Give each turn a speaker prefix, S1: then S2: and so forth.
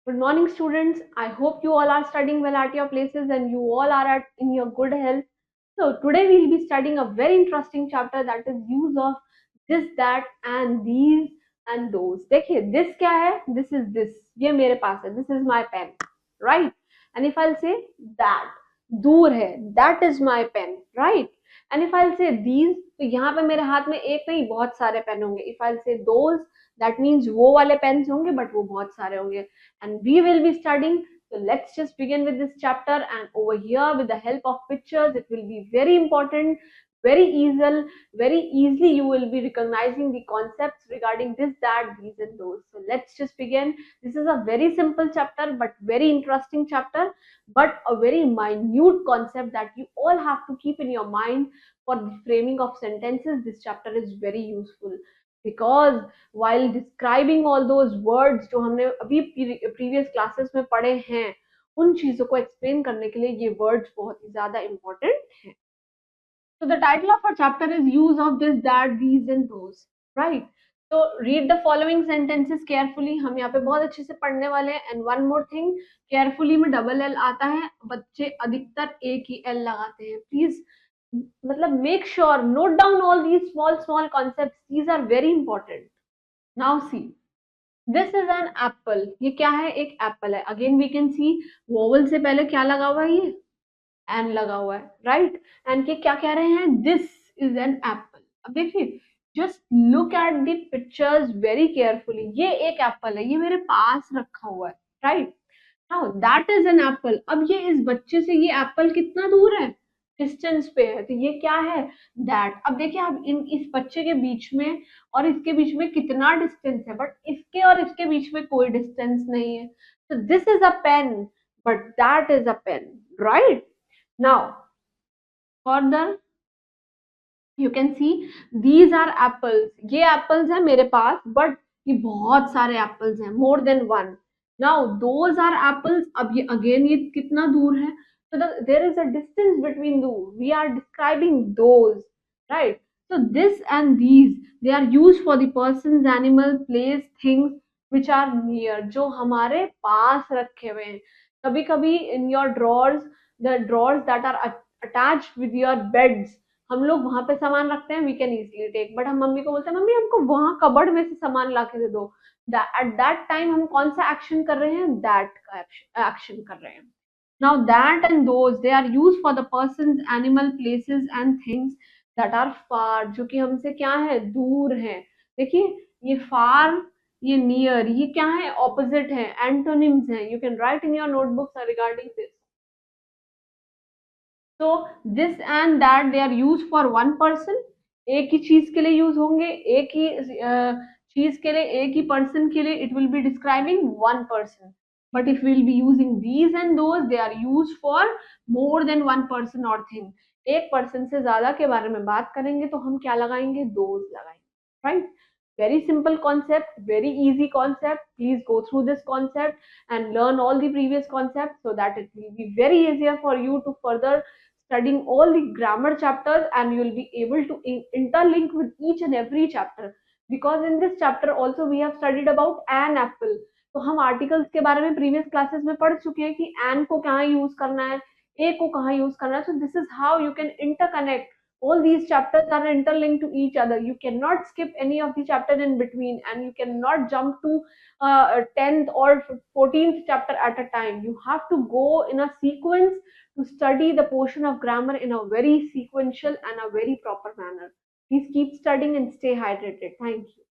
S1: Good morning, students. I hope you all are studying well at your places and you all are in your good health. So today we'll be studying a very interesting chapter, that is use of this, that and these and those. देखिए this क्या है? This is this. ये मेरे पास है. This is my pen, right? And if I'll say that, दूर है. That is my pen, right? And if I'll say these, तो यहाँ पे मेरे हाथ में एक नहीं बहुत सारे पेन होंगे. If I'll say those, that means वो वाले पेन्स होंगे but वो बहुत सारे होंगे. And we will be studying. So let's just begin with this chapter, and over here with the help of pictures it will be very important, very easily you will be recognizing the concepts regarding this, that, these and those. So let's just begin. This is a very simple chapter but very interesting chapter, but a very minute concept that you all have to keep in your mind for the framing of sentences. This chapter is very useful because while describing all those words जो हमने अभी previous classes में पढ़े हैं, उन चीजों को explain करने के लिए ये words बहुत ही ज्यादा important हैं. So the title of our chapter is use of this, that, these and those, right? So read the following sentences carefully. हम यहाँ पे बहुत अच्छे से पढ़ने वाले हैं. And one more thing, carefully में double L आता है, बच्चे अधिकतर एक ही L लगाते हैं. Please मतलब make sure, note down all these small concepts. These are very important. Now see, this is an apple. ये क्या है? एक apple है. Again we can see vowel से पहले क्या लगा हुआ है? ये एन लगा हुआ है, राइट? एंड के क्या कह रहे हैं? This is an apple. अब देखिए, just look at the pictures very carefully. ये एक एप्पल है, ये मेरे पास रखा हुआ है, right? Now that is an apple. अब ये इस बच्चे से ये एप्पल कितना दूर है? डिस्टेंस पे है, तो ये क्या है? दैट. अब देखिए, अब इस बच्चे के बीच में और इसके बीच में कितना डिस्टेंस है? बट इसके और इसके बीच में कोई डिस्टेंस नहीं है. तो this is a pen but that is a pen, right? Now, further, you can see these are apples. ये apples है मेरे पास, but ये बहुत सारे apples हैं, more than one. Now, those are apples. अब ये again ये कितना दूर है? So there is a distance between those. We are describing those, right? So this and these, they are used for the persons, animal, place, things which are near. जो हमारे पास रखे हुए हैं. कभी कभी in your drawers, the drawers that are attached with your beds, हम लोग वहां पे सामान रखते हैं. We can easily take, but हम मम्मी को बोलते हैं मम्मी हमको वहां कबर्ड में से सामान ला के दे दो. एट दैट टाइम हम कौन सा एक्शन कर रहे हैं? दैट का एक्शन कर रहे हैं. Now that and those, they are use for the persons, animal, places and things that are far, जो कि हमसे क्या है? दूर है. देखिए, ये फार, ये नियर, ये क्या है? ऑपोजिट है, एंटोनिम्स है. You can write in your notebooks regarding this. So this and that, they are used for one person. एक ही चीज के लिए यूज होंगे, एक ही चीज के लिए, एक ही पर्सन के लिए. It will be describing one person. But if we'll be using these and those, they are used for more than one person or thing. एक पर्सन से ज्यादा के बारे में बात करेंगे तो हम क्या लगाएंगे? Those लगाएंगे, right? Very simple concept, very easy concept. Please go through this concept and learn all the previous concepts so that it will be very easier for you to further studying all the grammar chapters, and you will be able to interlink with each and every chapter, because in this chapter also we have studied about an apple. तो हम articles के बारे में previous classes में पढ़ चुके हैं कि एन को कहाँ यूज करना है, ए को कहाँ यूज करना है. So this is how you can interconnect. All these chapters are interlinked to each other. You cannot skip any of the chapter in between, and you cannot jump to 10th or 14th chapter at a time. You have to go in a sequence to study the portion of grammar in a very sequential and a very proper manner. Please keep studying and stay hydrated. Thank you.